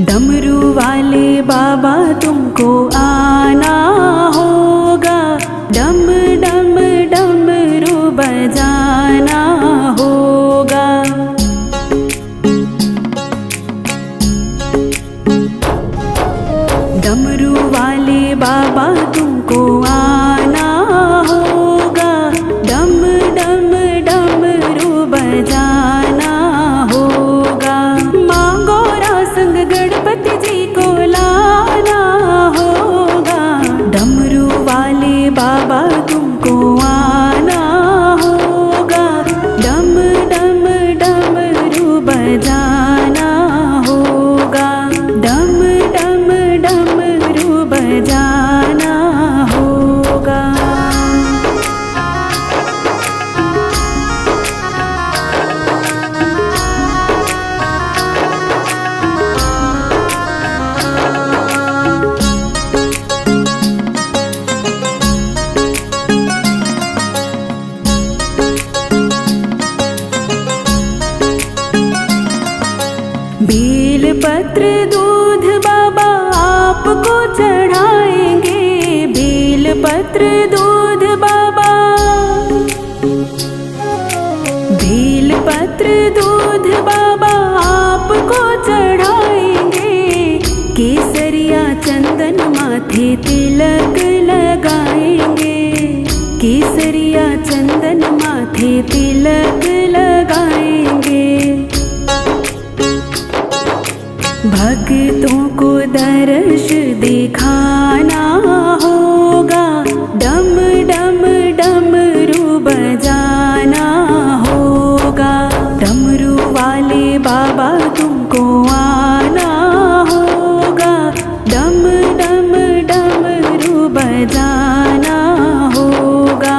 डमरू वाले बाबा तुमको आना होगा, डम डम डमरू बजाना होगा। डमरू वाले बाबा तुमको आना होगा, डम डम डमरू बजाना होगा। मांगो संग गणपति जी को लाना होगा, डमरू वाले बाबा तुमको आना होगा, डम डम डमरू बजाना होगा, डम डम डमरू बजाना होगा। बेल पत्र दूध बाबा आपको चढ़ाएंगे, बेल पत्र दूध बाबा, बेल पत्र दूध बाबा आपको चढ़ाएंगे। केसरिया चंदन माथे तिलक लगाएंगे, केसरिया चंदन माथे तिलक लगाएंगे। भक्तों को दर्श दिखाना होगा, डम डम डमरू बजाना होगा। डमरू वाले बाबा तुमको आना होगा, डम डम डमरू बजाना होगा,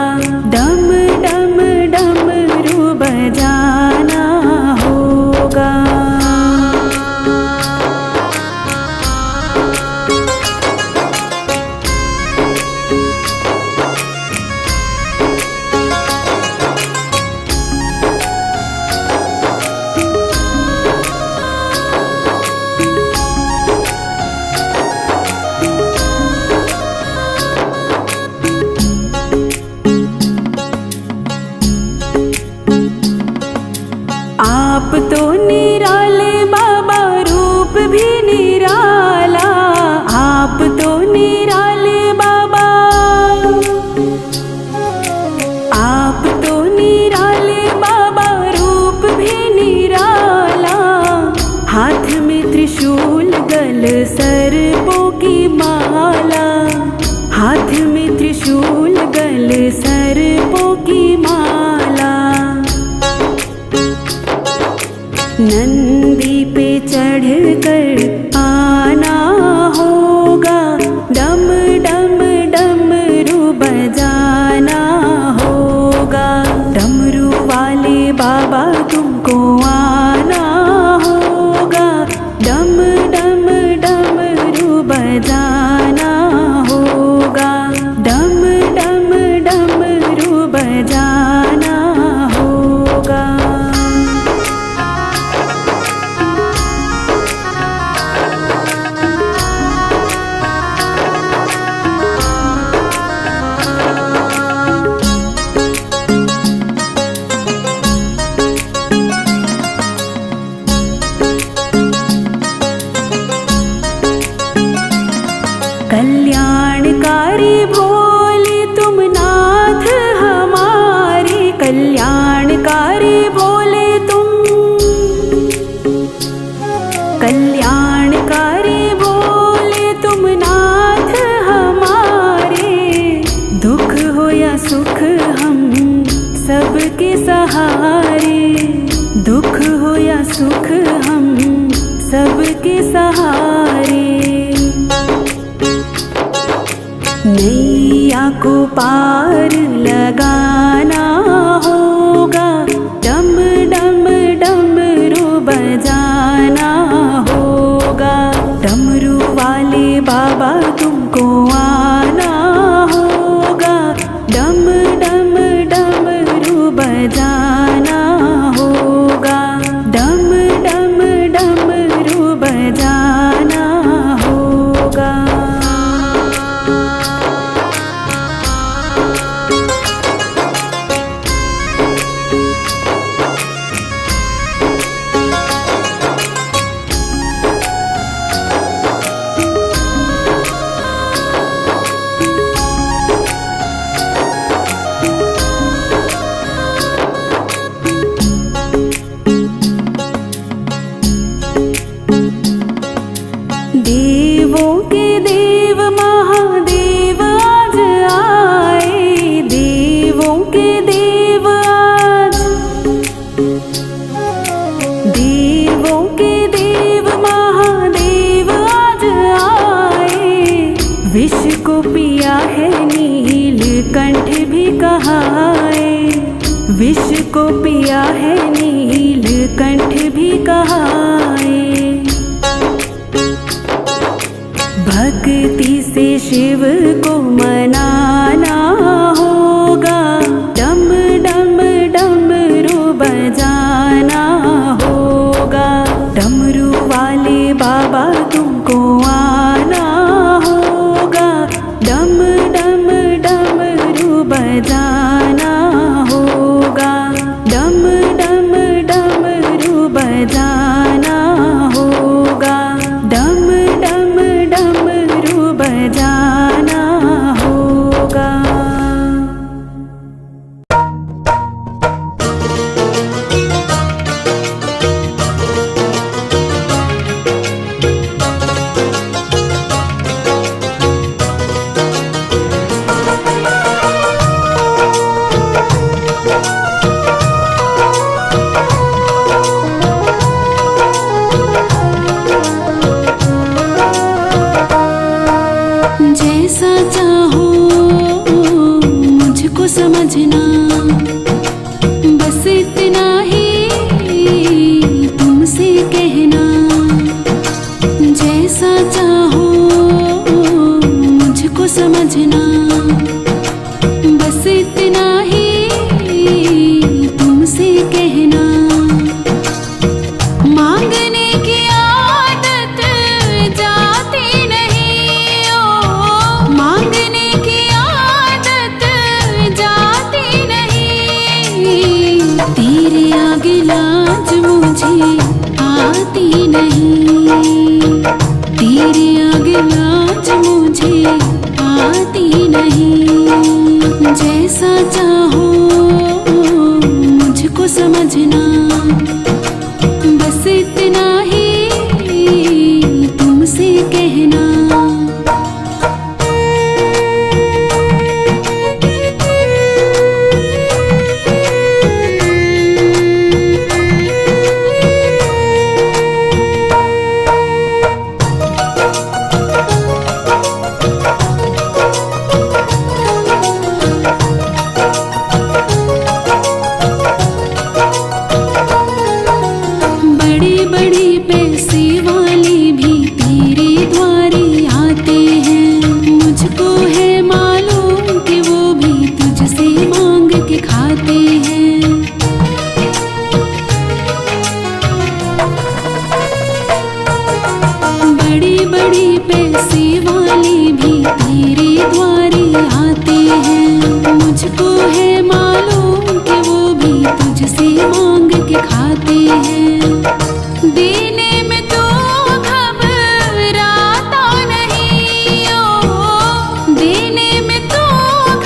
डम डम डमरू बजाना होगा। आप तो निराले बाबा, रूप भी निराला, आप तो निराले बाबा, आप तो निराले बाबा, रूप भी निराला। हाथ में त्रिशूल गल सर्पों की माला, हाथ में त्रिशूल गल सर्पों की माला। नंदी पे चढ़कर आना होगा, डम डम डमरू बजाना होगा। डमरू वाले बाबा तुमको आना होगा, डम डम डमरू बजाना होगा, डम डम डमरू बजाना होगा। कल्याणकारी भोले तुम नाथ हमारे, कल्याणकारी भोले तुम, कल्याणकारी भोले तुम नाथ हमारे। दुख हो या सुख हम सबके सहारे, दुख हो या सुख हम सबके सहारे। नैया को पार लगाना होगा, डम डम डमरू बजाना होगा। डमरू वाले बाबा तुमको आना होगा, डम डम डमरू बजाना होगा, डम डम डमरू बजाना होगा। देवों के देव महादेव आज आए, देवों के देव आज, देवों के देव महादेव आज आए। विष को पिया है नीलकंठ भी कहाए, विष को पिया है नीलकंठ भी कहाए। भक्ति से शिव को मनाना होगा, डम डम डमरू बजाना होगा। डमरू वाले बाबा तुमको आना होगा, डम डम डमरू बजाना होगा, डम डम डमरू बजाना होगा, डम डम डमरू बजाना होगा। जैसा चाहो मुझको समझना, बस इतना ही तुमसे कहना। जैसा चाहो मुझको समझना, बस इतना ही तुमसे कहना। मांगने की आदत जाती नहीं, ओ मांगने की आदत जाती नहीं। तेरे आगे लाज मुझे आती नहीं, तेरे आगे लाज मुझे आती नहीं। जैसा चाहो मुझको समझना, बस इतना ही तुमसे कहना। बड़े बड़े पैसे वाले भी तेरे द्वारे आते हैं, मुझको है मालूम कि वो भी तुझसे मांग के खाते हैं। बड़े बड़े पैसे वाले भी तेरे द्वारे आते हैं, मुझको है मालूम कि वो भी तुझसे मांग के खाते हैं। देने में तो घबराता नहीं, ओ देने में तो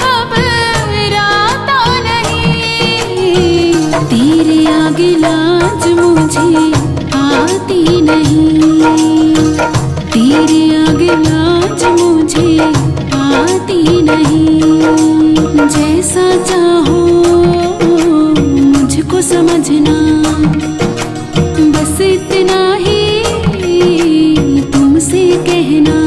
घबराता नहीं। तेरे आगे लाज मुझे आती नहीं, तेरे आगे लाज मुझे आती नहीं। जैसा चाहो मुझको समझना, बस इतना ही तुमसे कहना।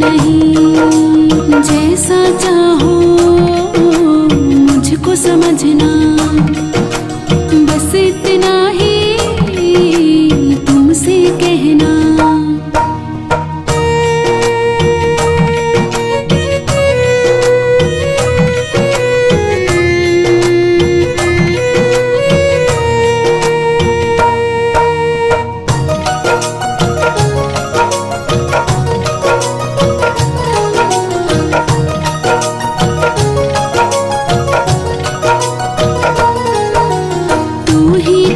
नहीं। जैसा चाहो मुझको समझना, बस इतना ही तुमसे कहना।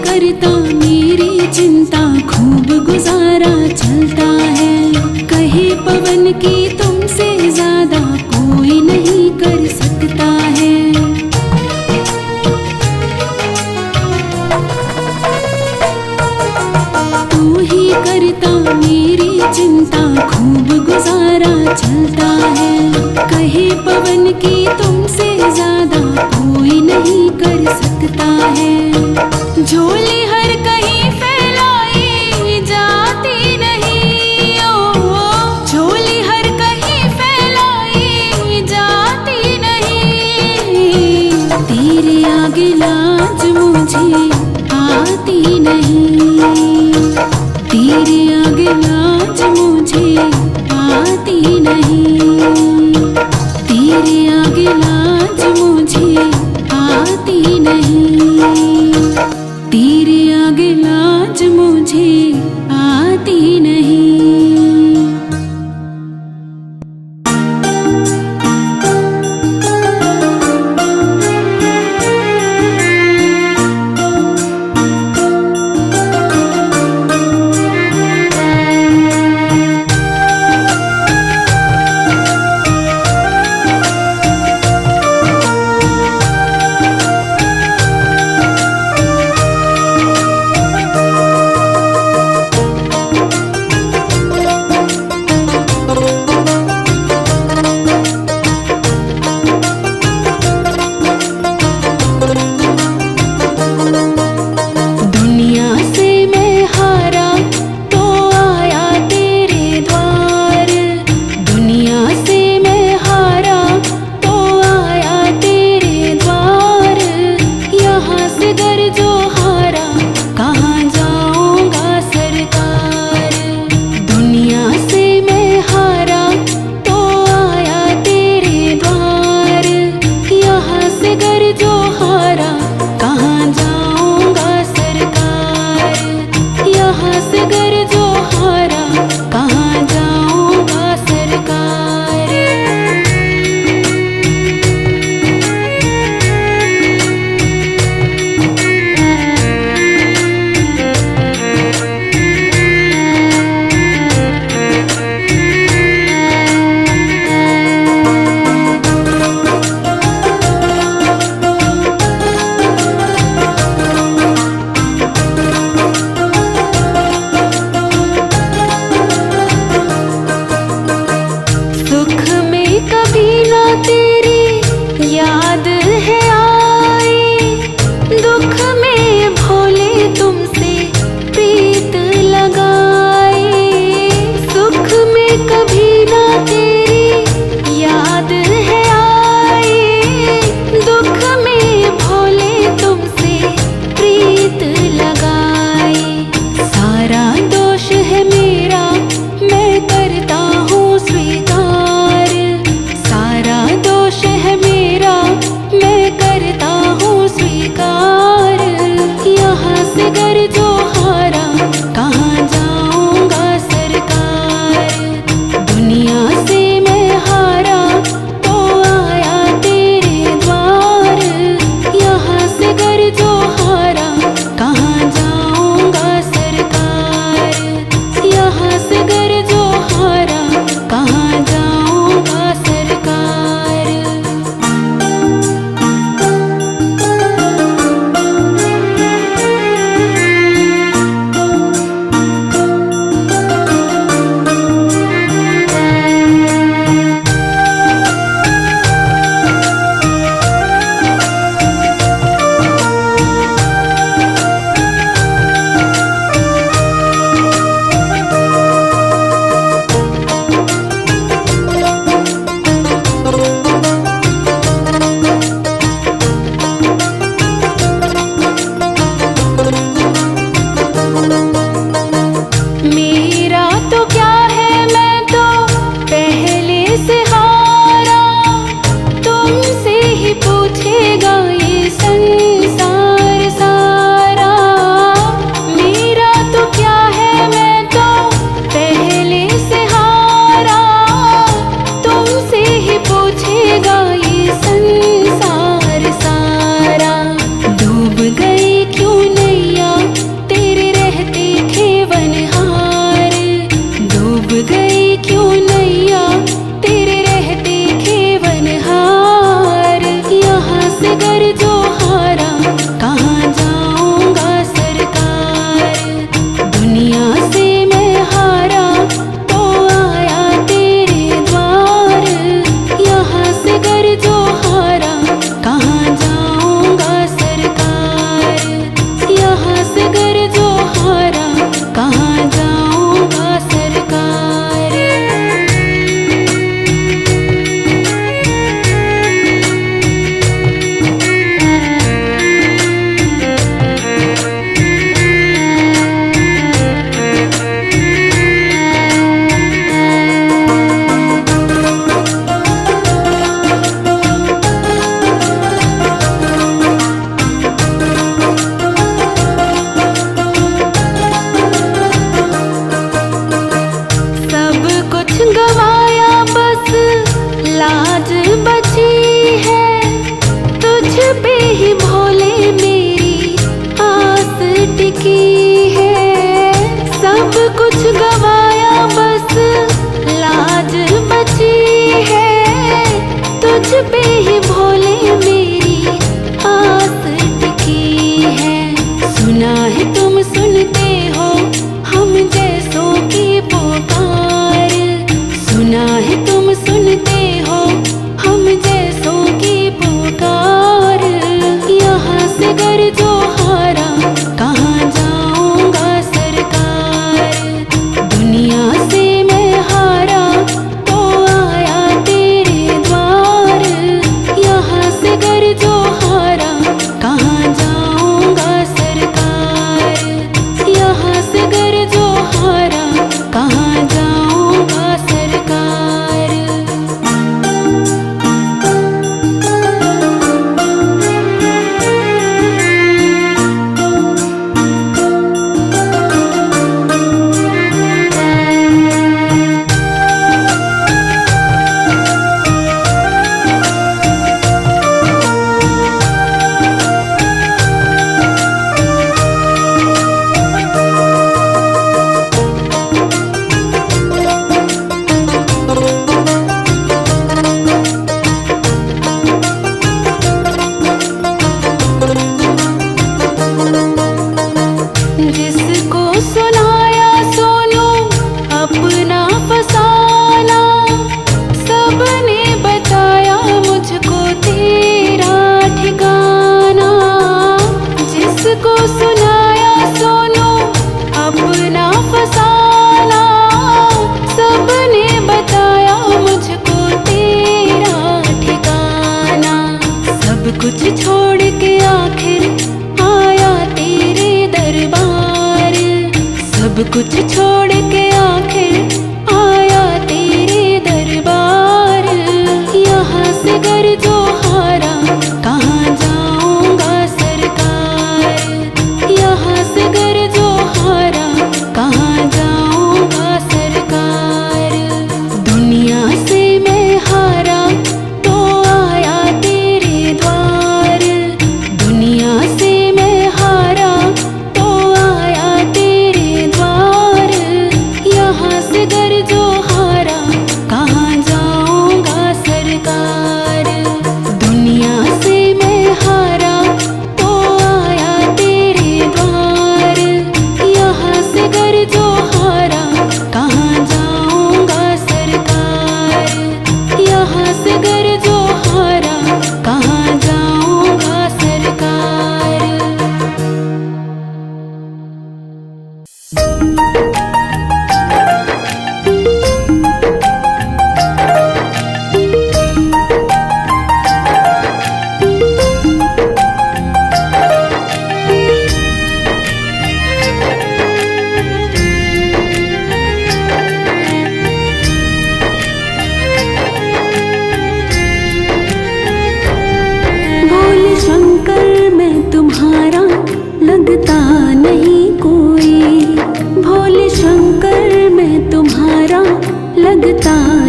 करता मेरी चिंता, खूब गुजारा चलता है। कहे पवन की तुमसे ज्यादा कोई नहीं कर सकता है। तू ही करता मेरी चिंता, खूब गुजारा चलता है। कहे पवन की तुमसे ज्यादा कोई नहीं कर सकता है। झोली हर कहीं फैलाई जाती नहीं, ओ झोली हर कहीं फैलाई जाती नहीं। तेरे आगे लाज मुझे आती नहीं, तेरे आगे लाज मुझे आती नहीं। तेरे आगे लाज मुझे आती नहीं। तेरे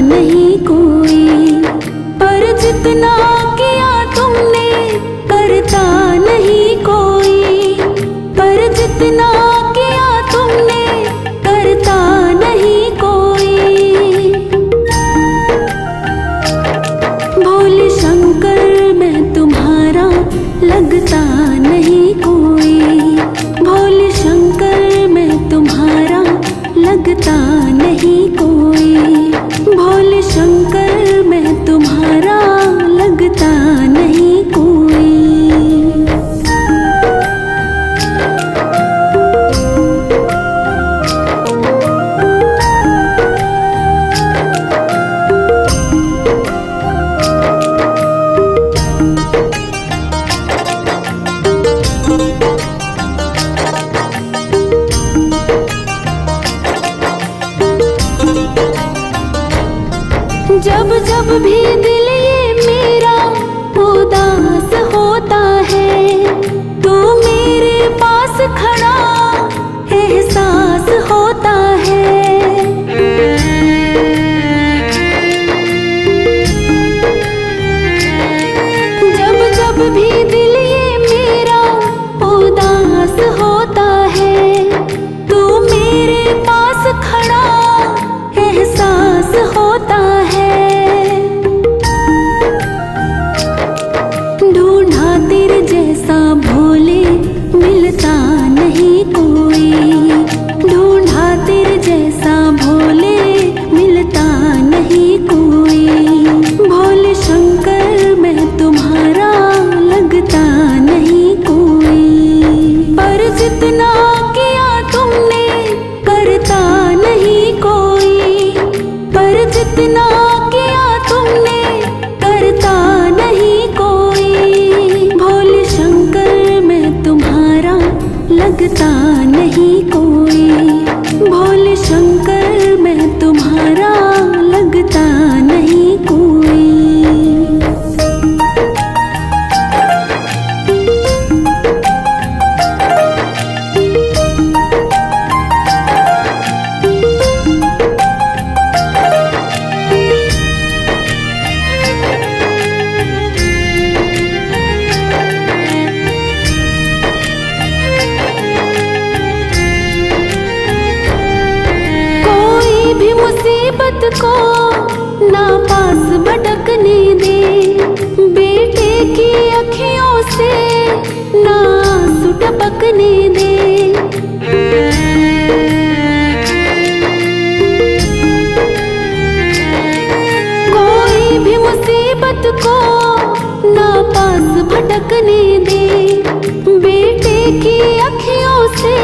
नहीं कोई, पर जितना किया तुमने करता नहीं कोई, पर जितना किया तुमने करता नहीं कोई। भोले शंकर मैं तुम्हारा लगता नहीं कोई, भोले शंकर मैं तुम्हारा लगता नहीं कोई, भोले शंकर मैं तुम्हारा लगता नहीं कोई। जब जब भी दिल ये मेरा उदास होता है, तो मेरे पास खड़ा एहसास होता है। जब जब भी दिल ये मेरा उदास होता है, तो मेरे पास खड़ा एहसास होता है। ढूंढा तेरे जैसा भोले मिलता नहीं कोई, ढूंढा तेरे जैसा भोले मिलता नहीं कोई। भोले शंकर मैं तुम्हारा लगता नहीं कोई, पर जितना किया तुमने करता नहीं कोई, पर जितना किया तुमने करता नहीं कोई। भोले शंकर मैं तुम्हारा लगता नहीं कोई, भोले शंकर मैं तुम्हारा लगता नहीं कोई। भी मुसीबत को ना पास भटकने दे, बेटे की अखियों से ना आंसू टपकने दे। कोई भी मुसीबत को ना पास भटकने दे, बेटे की अखियों से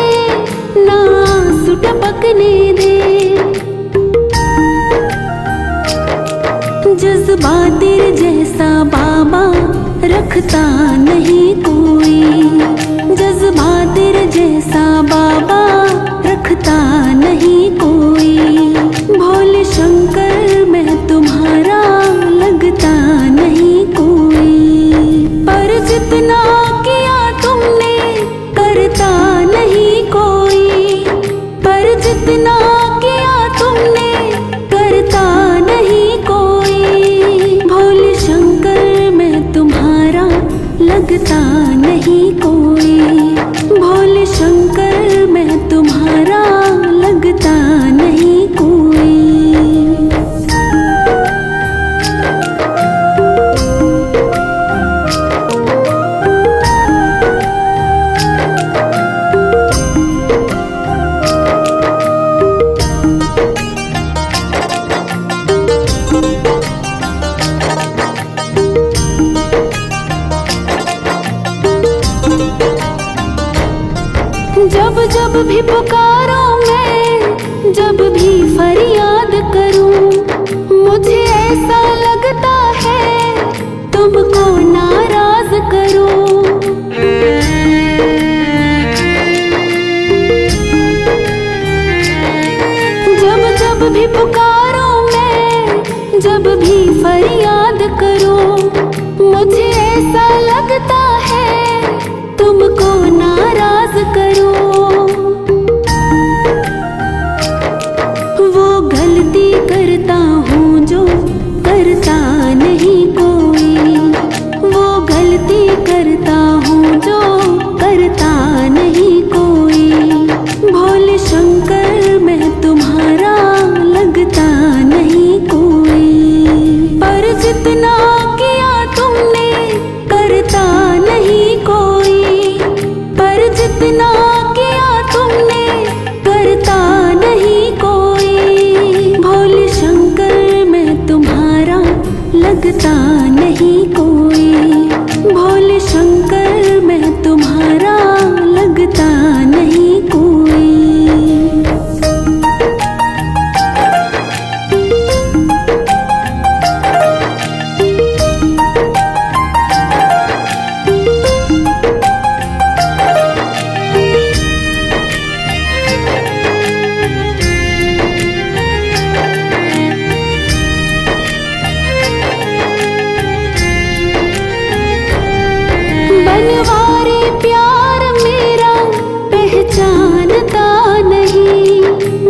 ना आंसू टपकने दे। जज्बा तेरे जैसा बाबा रखता नहीं कोई, जज्बा तेरे जैसा बाबा रखता नहीं कोई। भोले शंकर मैं तुम्हारा लगता नहीं कोई, पर जितना किया तुमने करता नहीं कोई, पर जितना किया तुमने करता नहीं कोई। भोले शंकर मैं तुम्हारा लगता नहीं कोई, भोले शंकर मैं तुम्हारा लगता नहीं कोई। जब जब भी पुकारो मैं, जब भी फरियाद करूं, मुझे ऐसा लगता है तुमको नाराज करूं। जब जब भी पुकारो मैं, जब भी फरियाद करूं, मुझे ऐसा लगता है तुमको नाराज करूं। वो गलती करता हूँ जो लगता नहीं कोई। भोले शंकर मैं तुम्हारा लगता नहीं कोई। बनवारी प्यार मेरा पहचानता नहीं।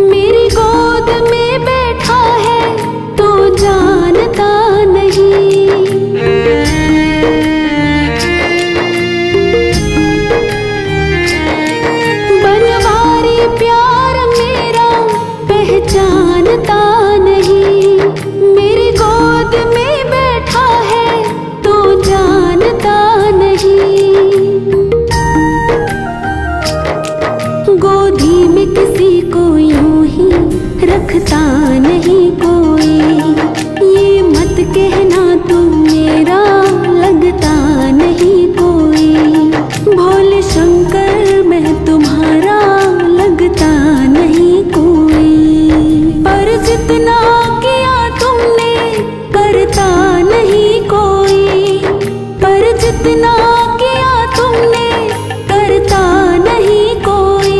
मेरी गोद में बैठा है तो जानता नहीं। बनवारी प्यार मेरा पहचानता नहीं। मेरी गोद में बैठा है तो जानता नहीं। गोदी में किसी को यूं ही रखता नहीं कोई। ये मत कहना तुम मेरा लगता नहीं कोई। भोले शंकर मैं तुम्हारा लगता नहीं कोई। पर जितना किया तुमने करता नहीं कोई। पर जितना किया तुमने करता नहीं कोई।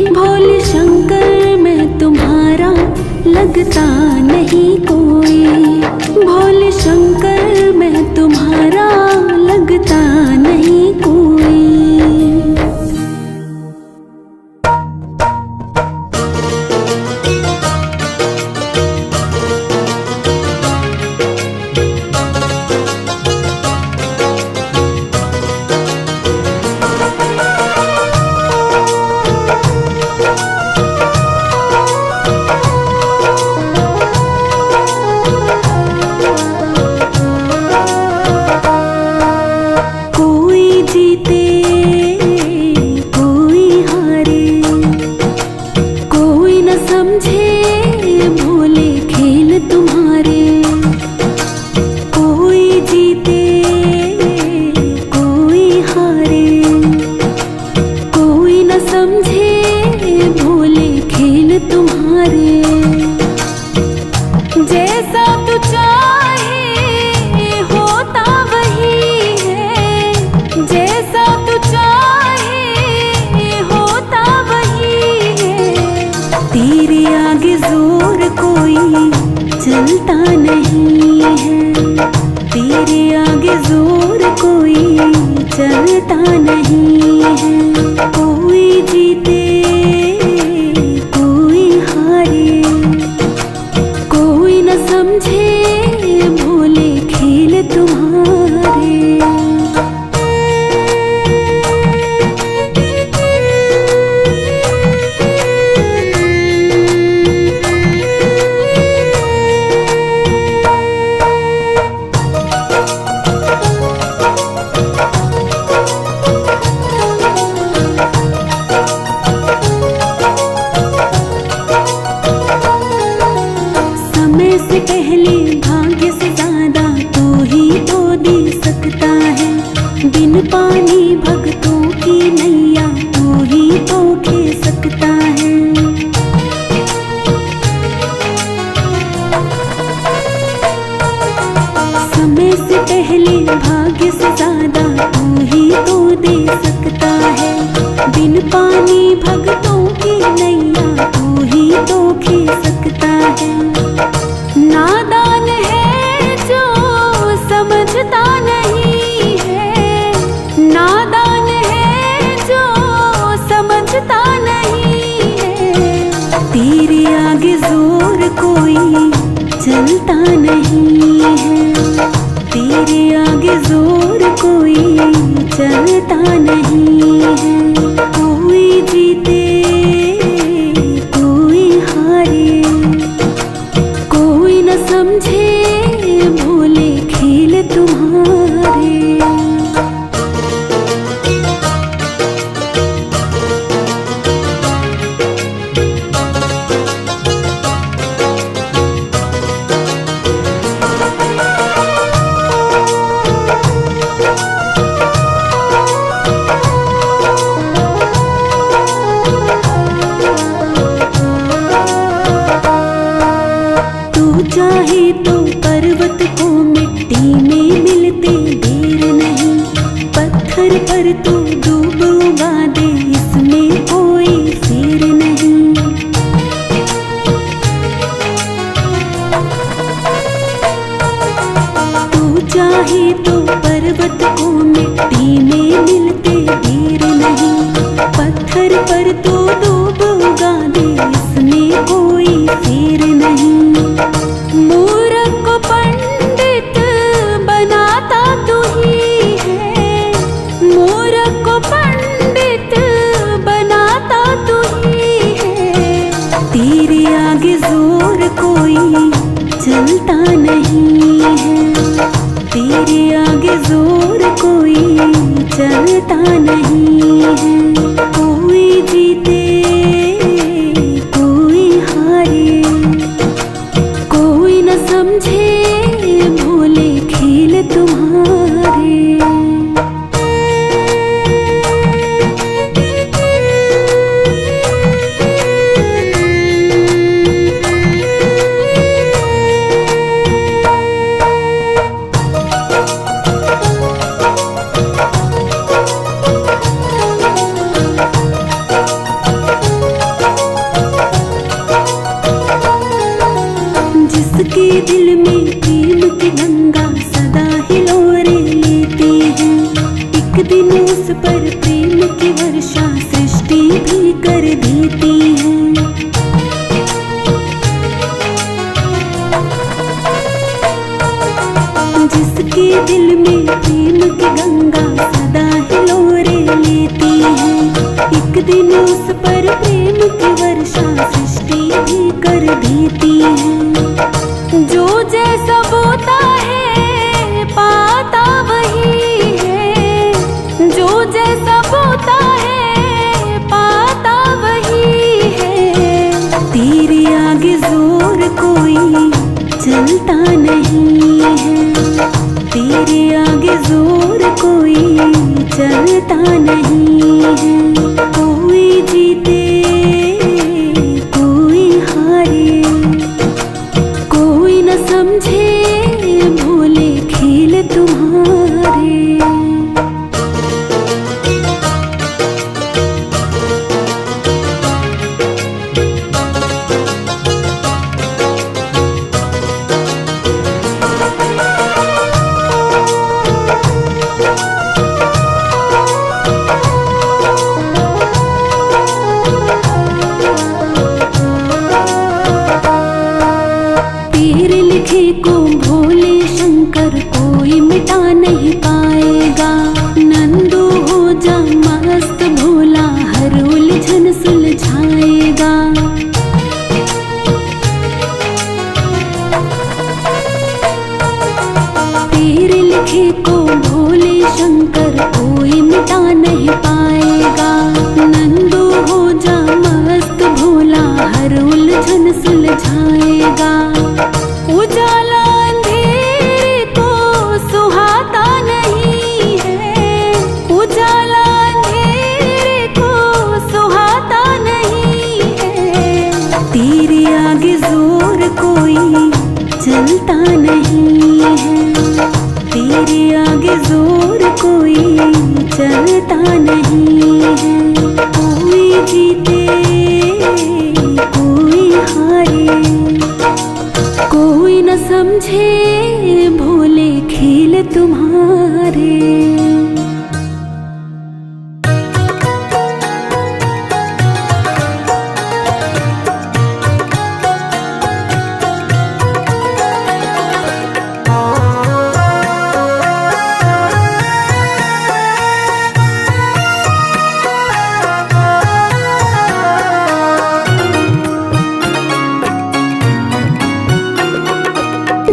भोले शंकर मैं तुम्हारा लगता नहीं कोई। भोले शंकर मैं तुम्हारा लगता नहीं कोई। जैसा तू चाहे होता वही है। जैसा तू चाहे होता वही है। तेरे आगे जोर कोई चलता नहीं है। तेरे आगे जोर कोई चलता नहीं है। कोई जीते कोई हारे। कोई न समझे भोले खेल तुम्हारे। समय से पहले भाग्य से ज्यादा तू ही तो दे सकता है। बिन पानी भक्तों की नैया तू ही तो खे सकता है। समय से पहले भाग्य से ज्यादा तू ही तो दे सकता है। बिन पानी भक्तों की नैया तू ही तो खे सकता है। नादान है जो समझता नहीं है। नादान है जो समझता नहीं है। तेरे आगे जोर कोई चलता नहीं है। तेरे आगे जोर कोई चलता नहीं है। कोई जीते कोई हारे। कोई न समझे भोले खेल तुम्हारे। चाहे तो पर्वत को मिट्टी में मिलते देर नहीं, पत्थर पर तो डूब उगा दे, इसमें कोई फेर नहीं। तू चाहे तो पर्वत को मिट्टी में मिलते देर नहीं, पत्थर पर तो डूब उगा दे, इसमें कोई फेर नहीं। मूर्ख को पंडित बनाता तू ही है, मूर्ख को पंडित बनाता तू ही है, तेरे आगे जोर कोई चलता नहीं है, तेरे आगे जोर कोई चलता नहीं है। कोई जीते कोई हारे, कोई न समझे भोले खेल तुम्हारे। जिसके दिल में प्रेम की गंगा सदा हिलोरे लेती है, एक दिन उस पर प्रेम की वर्षा सृष्टि भी कर देती है। जिसके दिल में प्रेम की गंगा सदा हिलोरे लेती है, एक दिन उस पर प्रेम की वर्षा सृष्टि भी कर देती है। जो जैसा बोता है पाता वही है, जो जैसा बोता है पाता वही है, तेरे आगे जोर कोई चलता नहीं है, तेरे आगे जोर कोई चलता नहीं है। कोई जीते कोई हारे, कोई न समझे भोले खेल तुम्हारे। तेरे लिखे को भोले शंकर कोई मिटा नहीं पाएगा, नंदू हो जा मस्त भोला हर उलझन सुलझाएगा। तेरे लिखे को भोले शंकर कोई मिटा नहीं पाएगा, नंदू हो जा मस्त भोला हर उलझन सुलझाएगा। उजाला अंधेरे को सुहाता नहीं है, उजाला अंधेरे को सुहाता नहीं है, तेरे आगे जोर कोई चलता नहीं है, तेरे आगे जोर कोई चलता नहीं है। कोई जीते कोई हारे, कोई न समझे भोले खेल तुम्हारे।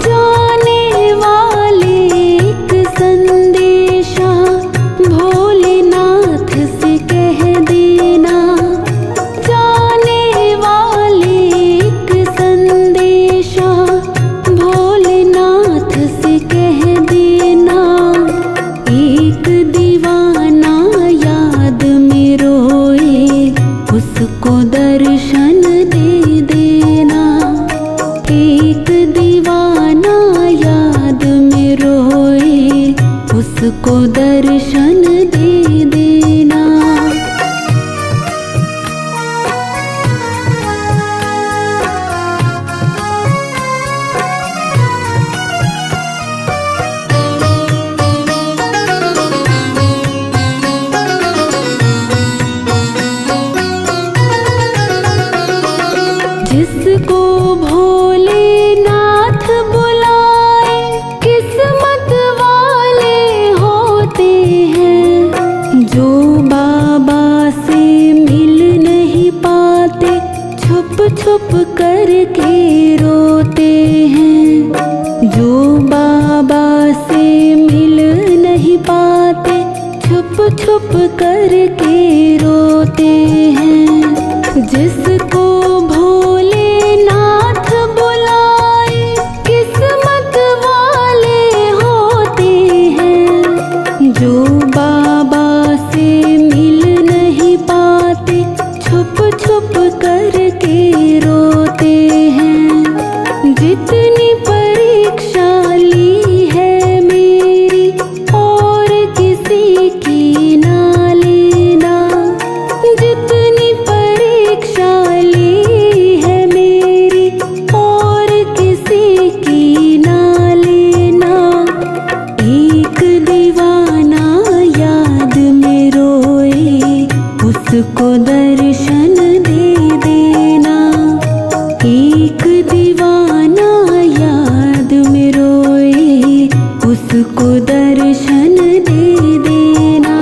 जाने वाले एक संदेशा उसको दर्शन दे देना। जिसको भोलेनाथ बुलाए किस्मत वाले होते हैं। जो बाबा से मिल नहीं पाते छुप छुप करके रोते हैं। जो बाबा से मिल नहीं पाते छुप छुप करके रोते हैं। जिसको भोलेनाथ बुलाए किस्मत वाले होते हैं। जो बाबा से मिल नहीं पाते छुप छुप करके रोते हैं। जितनी परीक्षा ली है मेरी और किसी की ना लेना। जितनी परीक्षा ली है मेरी और किसी की ना लेना। एक दीवाना याद में रोए उसको दर्शन दे देना। एक दीवाना याद में रोए उसको दर्शन दे देना।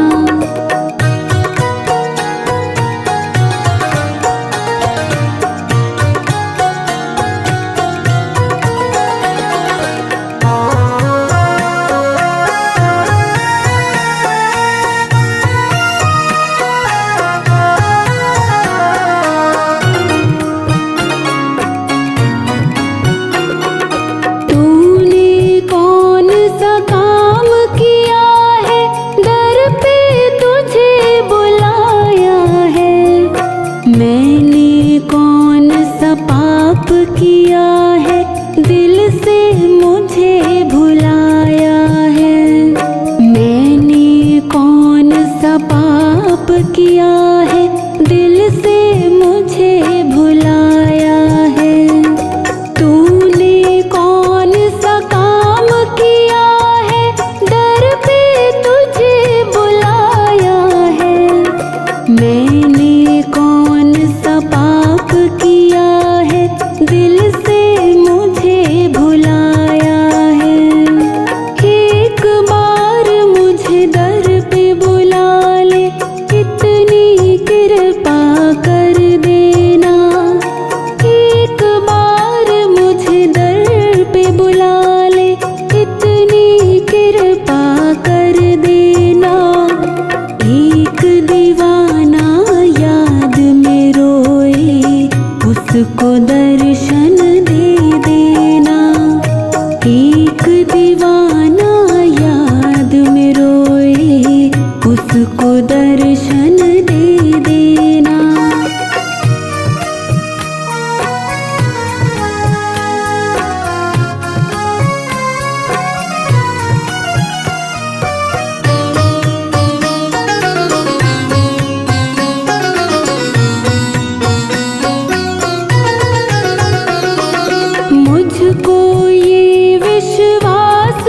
तूने कौन सा काम किया है दर पे तुझे बुलाया है। मैंने कौन सा पाप किया है दिल से मुझे भुलाया है। मैंने कौन सा पाप किया है दिल से मुझे भुलाया है। तूने कौन सा काम किया है दर पे तुझे बुलाया है। मैंने कौन सा पाप किया है दिल से मुझे भुलाया है। एक बार मुझे दर पे बुला ले इतनी कृपा कर देना। एक बार मुझे दर पे बुला ले इतनी कृपा कर देना। एक दीवाना याद में रोए उसको दर्शन दे देना। एक दीवाना याद में रोए उसको दर्शन दे देना। मुझको ये विश्वास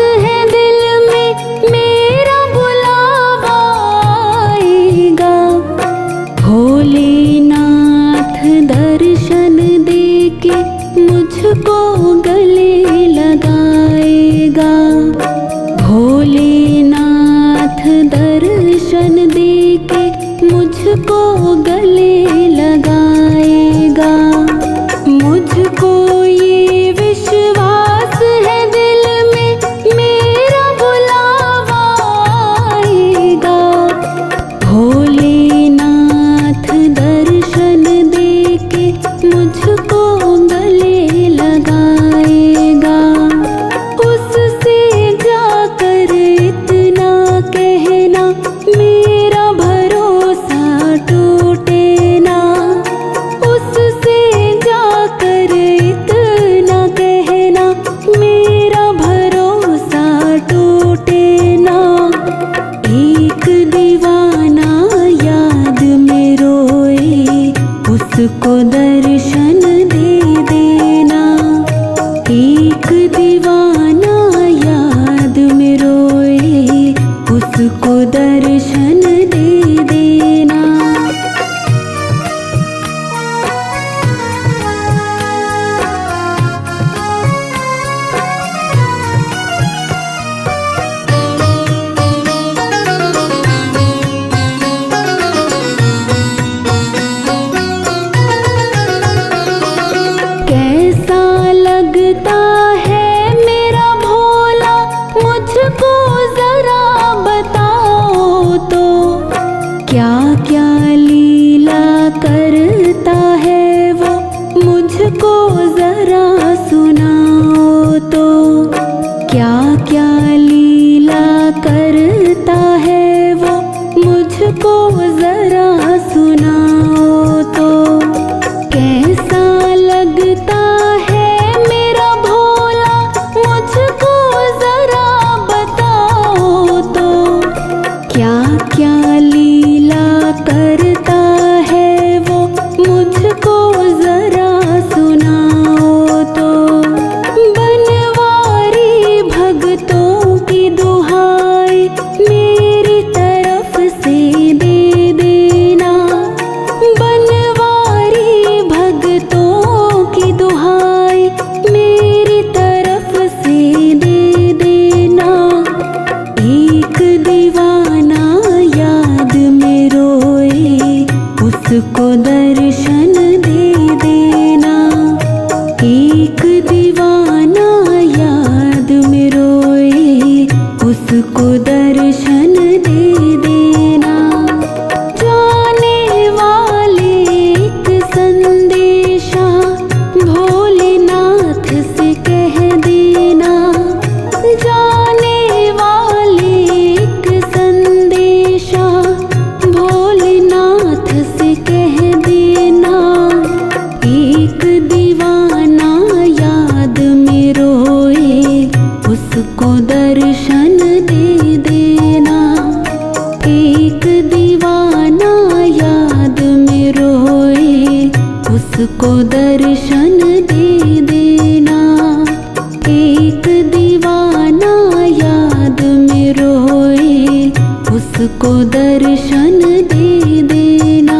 उसको दर्शन दे देना। जाने वाले एक संदेशा भोलेनाथ से कह देना। जाने वाले एक संदेशा भोलेनाथ से कह देना। एक दीवाना याद में रोए उसको दर्शन दे देना। एक दीवाना याद में रोए उसको दर्शन दे देना। एक दीवाना याद में रोए उसको दर्शन दे देना।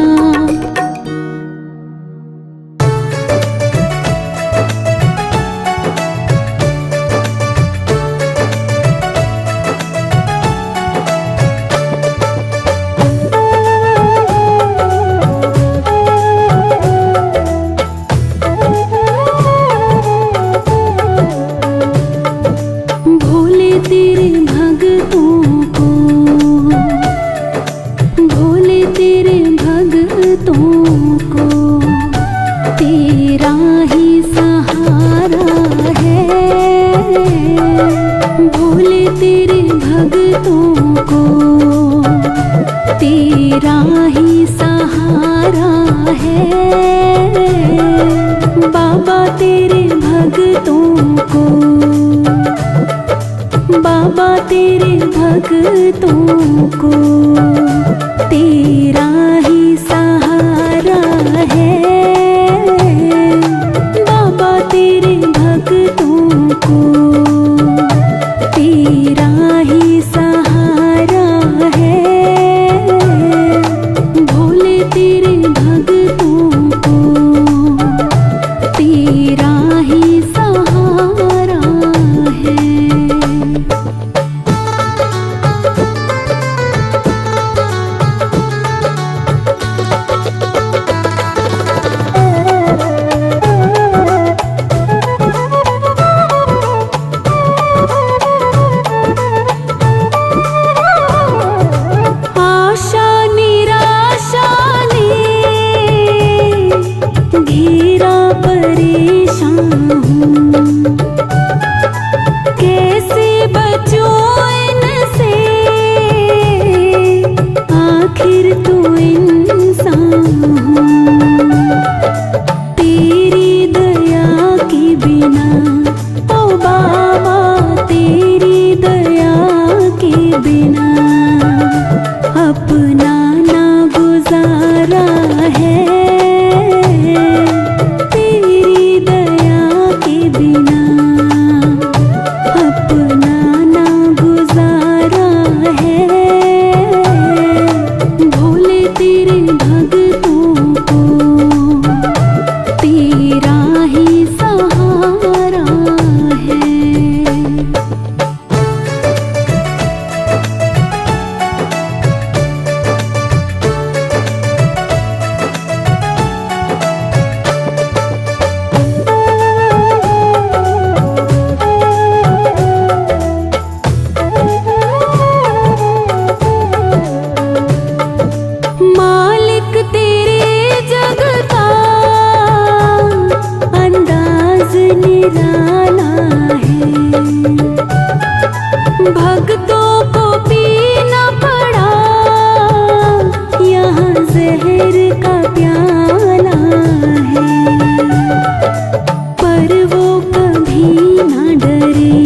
भोले तेरे भगतों को, भोले तेरे भगतों को तेरा ही सहारा है। भोले तेरे भगतों को तेरा ही सहारा है। बाबा तेरे भगतों को, बाबा तेरे भगतों को तेरा ही सहारा है। बाबा तेरे भगतों को तेरा ही सहारा है। भोले तेरे भगतों को तेरा ही सहारा है। आशा निराशा ने घेरा परेशान हूँ। कैसे बचूं इनसे, आखिर तो इंसान हूँ। तेरी दया के बिना ओ बाबा, तेरी दया के बिना अपना ना गुजारा है। तेरी दया के बिना अपना ना गुजारा है। भोले तेरे भगतों को तेरा ही सहारा है। मालिक तेरे जग का अंदाज निराला है। भक्तों को पीना पड़ा यहाँ जहर का प्याला है। पर वो कभी ना डरे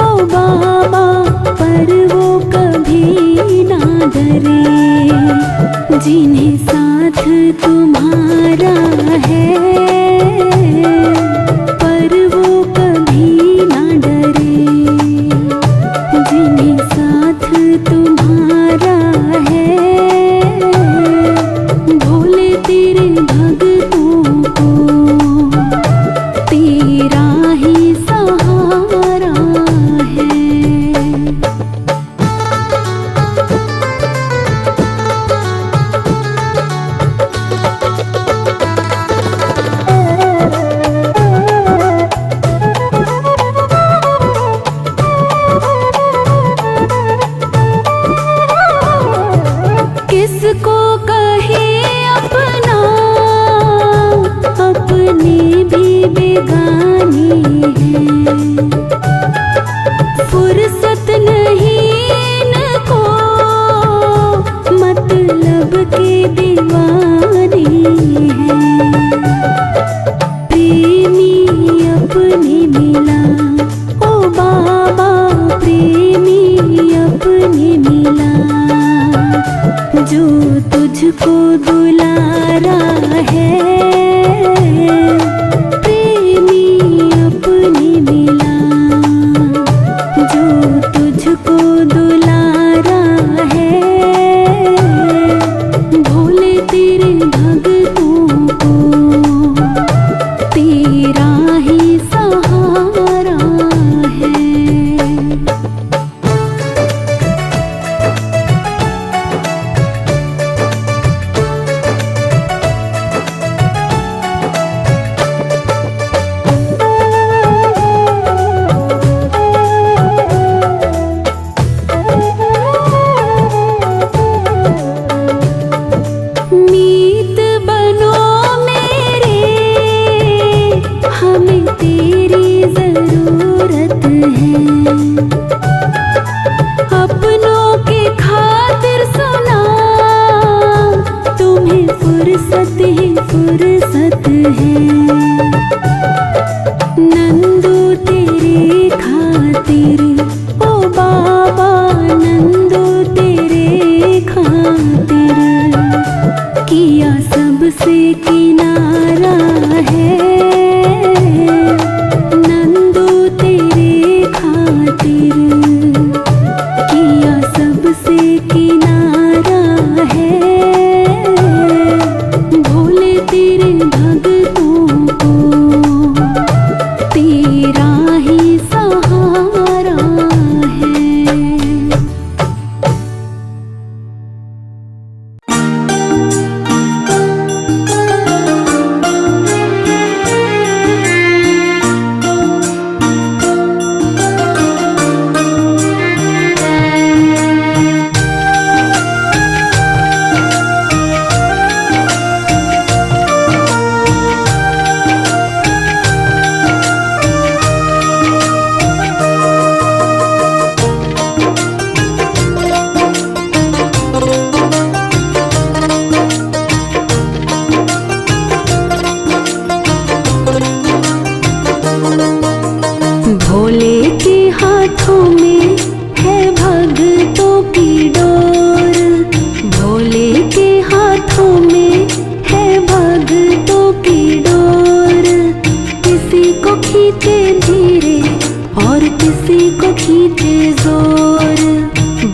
ओ बाबा, पर वो कभी ना डरे। जिन्हें साथ तुम्हारा है, पर वो कभी ना डरे। जिन्हें साथ तुम्हारा है। भोले तेरे भगतों को तेरा ही सहारा है। फुर्सत नहीं इनको, मतलब के दीवाने हैं। प्रेमी अपने मिला, ओ बाबा प्रेमी अपने मिला, जो तुझको दुलारा है। प्रेमी अपने मिला, जो तुझको दुलारा है। भोले तेरे भक्तों को तेरा ही सहारा है। मीत बनो मेरे, हमें तेरी जरूरत है। अपनों के खातिर सुना, तुम्हें फुर्सत ही फुर्सत है। नंदू तेरे खातिर, ओ बाबा नंदू तेरे खातिर, किया सबसे किनारा है। नंदू तेरे खातिर, किया सबसे किनारा है। भोले तेरे भक्तों को तेरा ही सहारा है। भोले के हाथों में है भक्तों की डोर, भोले के हाथों में है भक्तों की डोर। किसी को खींचे धीरे और किसी को खींचे जोर।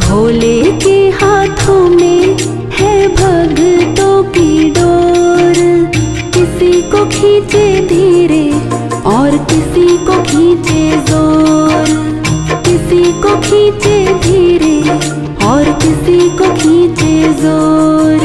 भोले के हाथों में है भक्तों की डोर। किसी को खींचे धीरे और किसी को खींचे जोर। किसी को खींचे धीरे और किसी को खींचे जोर।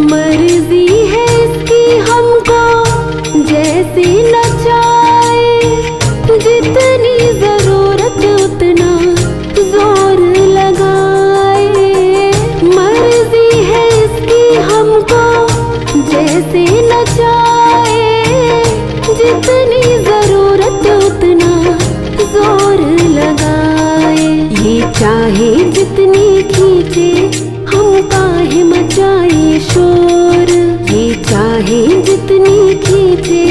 मर्जी है इसकी हमको जैसे नचाए, जितनी जरूरत उतना जोर लगाए। मर्जी है इसकी हमको जैसे नचाए, जितनी जरूरत उतना जोर लगाए। ये चाहे जितनी खींचे हम काहे मचाए शोर। ये चाहे जितनी खींचे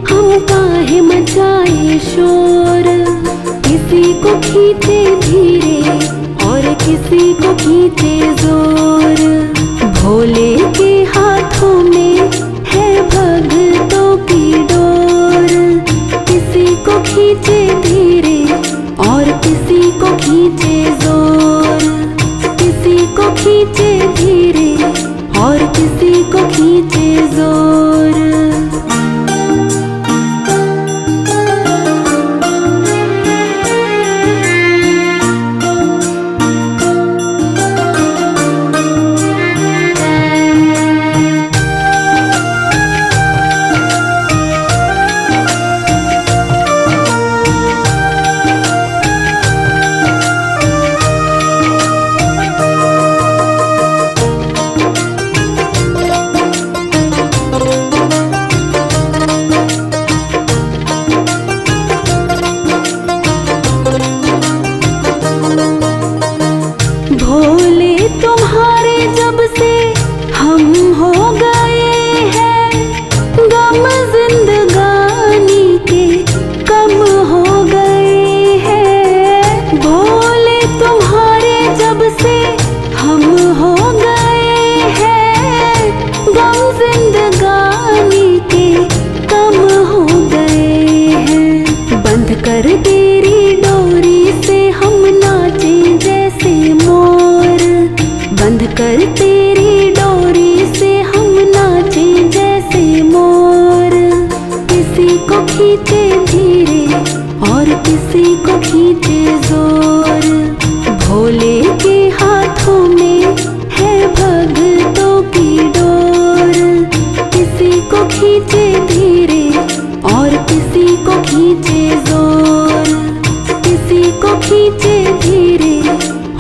हम काहे मचाए शोर। किसी को खींचे धीरे और किसी को खींचे जोर। भोले के हाथों में है भक्तों की डोर। किसी को खींचे धीरे और किसी को खींचे जोर। किसी को खींचे धीरे और किसी को खींचे जोर।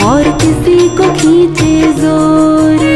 और किसी को खींचे जोर।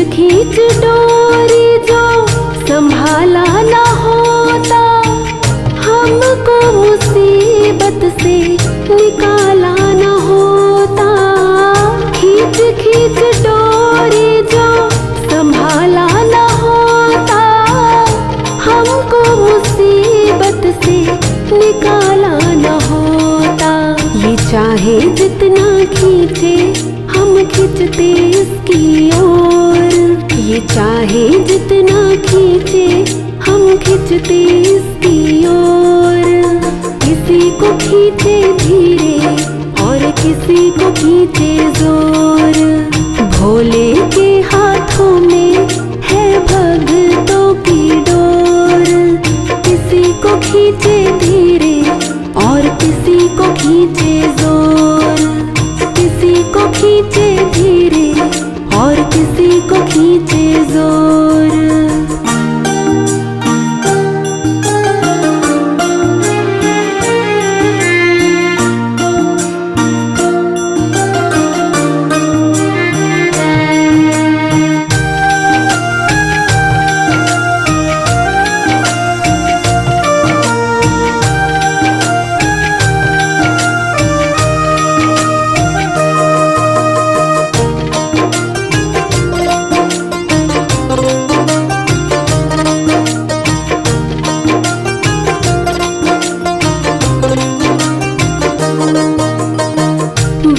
खींच डोरी जो संभाला ना होता, हमको मुसीबत से निकाला ना होता। खींच खींच डोरी जो संभाला ना होता, हमको मुसीबत से निकाला ना होता। ये चाहे जितना खींचे हम खींचते इसकी ओर, ये चाहे जितना खींचे हम खींचते इसकी ओर। किसी को खींचे धीरे और किसी को खींचे जोर। भोले के हाथों में है भक्तों की डोर। किसी को खींचे धीरे और किसी को खींचे जोर। किसी को खींचे धीरे और किसी को खींचे जोर।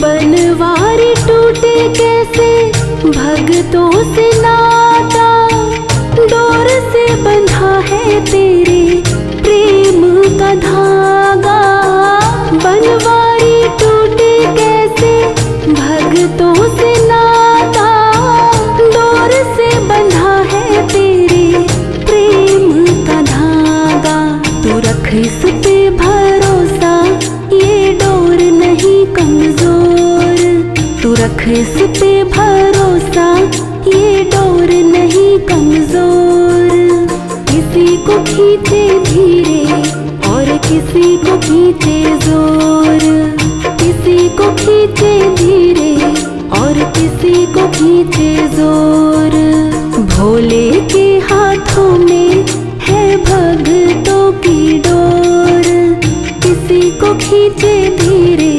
बनवारी टूटे कैसे भक्तों से नाता, डोर से बंधा है तेरे प्रेम का धागा। बनवारी टूटे कैसे भक्तों से नाता, डोर से बंधा है तेरे प्रेम का धागा। तू रख इस पे भरोसा, ये डोर नहीं कमजोर। तू रख इस पे भरोसा, ये डोर नहीं कमजोर। किसी को खींचे धीरे और किसी को खींचे जोर। किसी को खींचे धीरे और किसी को खींचे जोर। भोले के हाथों में है भक्तों की डोर। किसी को खींचे धीरे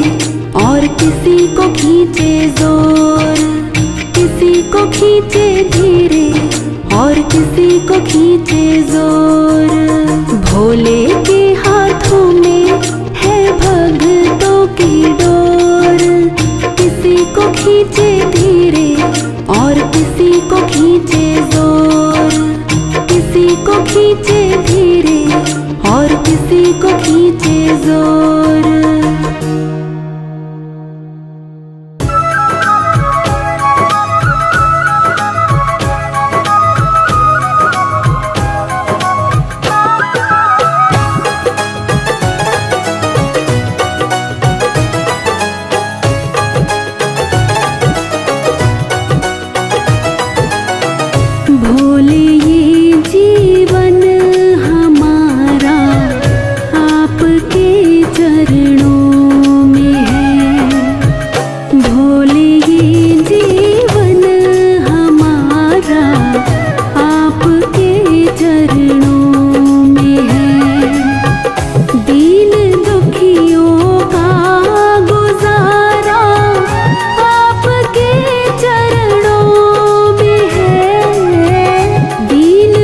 और किसी को खींचे जोर। किसी को खींचे धीरे और किसी को खींचे जोर। भोले के हाथों में है भक्तों की डोर। किसी को खींचे धीरे और किसी को खींचे जोर। किसी को खींचे धीरे और किसी को खींचे जोर। भोले ये जीवन हमारा आपके चरणों में है। भोले ये जीवन हमारा आपके चरणों में है। दीन दुखियों का गुजारा आपके चरणों में है। दीन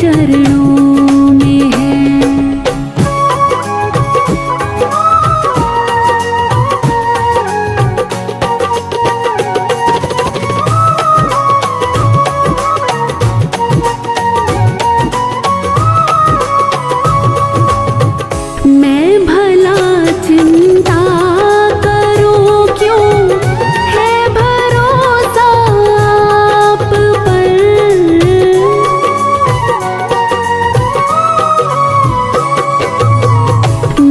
चरणों में है। मैं भला चिंता करूं क्यों, है भरोसा आप पर।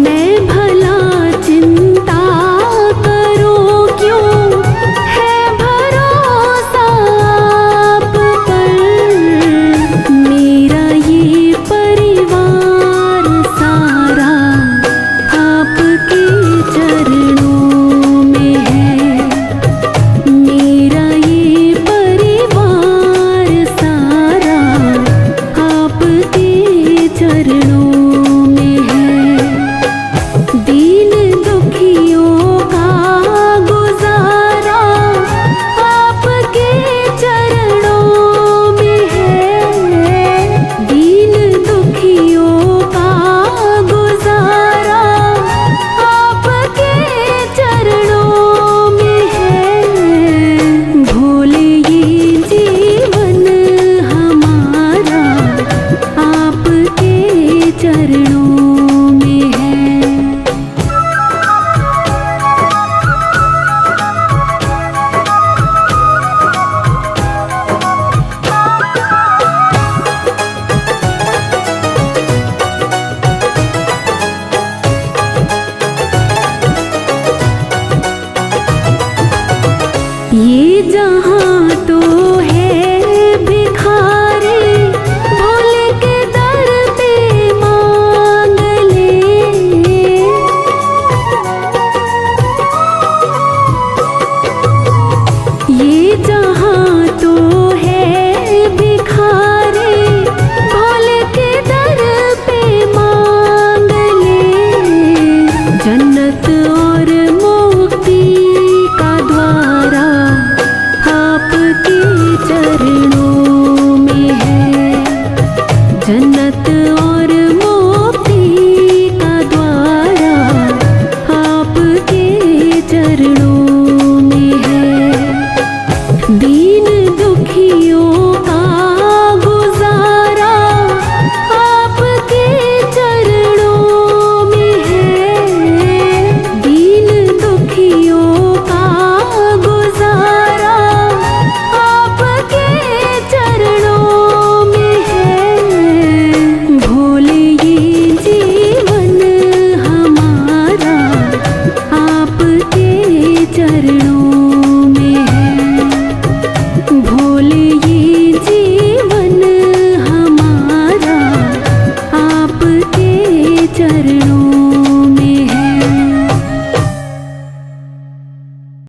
मैं भला चिंता करूं क्यों, है भरोसा आप पर। मेरा ये परिवार सारा आपके चरणों में है। मेरा ये परिवार सारा आपके चरणों में है। दीन दुखियों का गुजारा आपके चरणों में है। दीन दुखियों का गुजारा आपके चरणों में है। भोले ये जीवन हमारा आपके चरणों में है। ये जहाँ तो है भिखारी, भोले के दर पे मांग ले। ये जहाँ तो है भिखारी, भोले के दर पे मांग ले। जन्नत और मुक्ति का द्वारा आपके चरणों में है। जन्नत और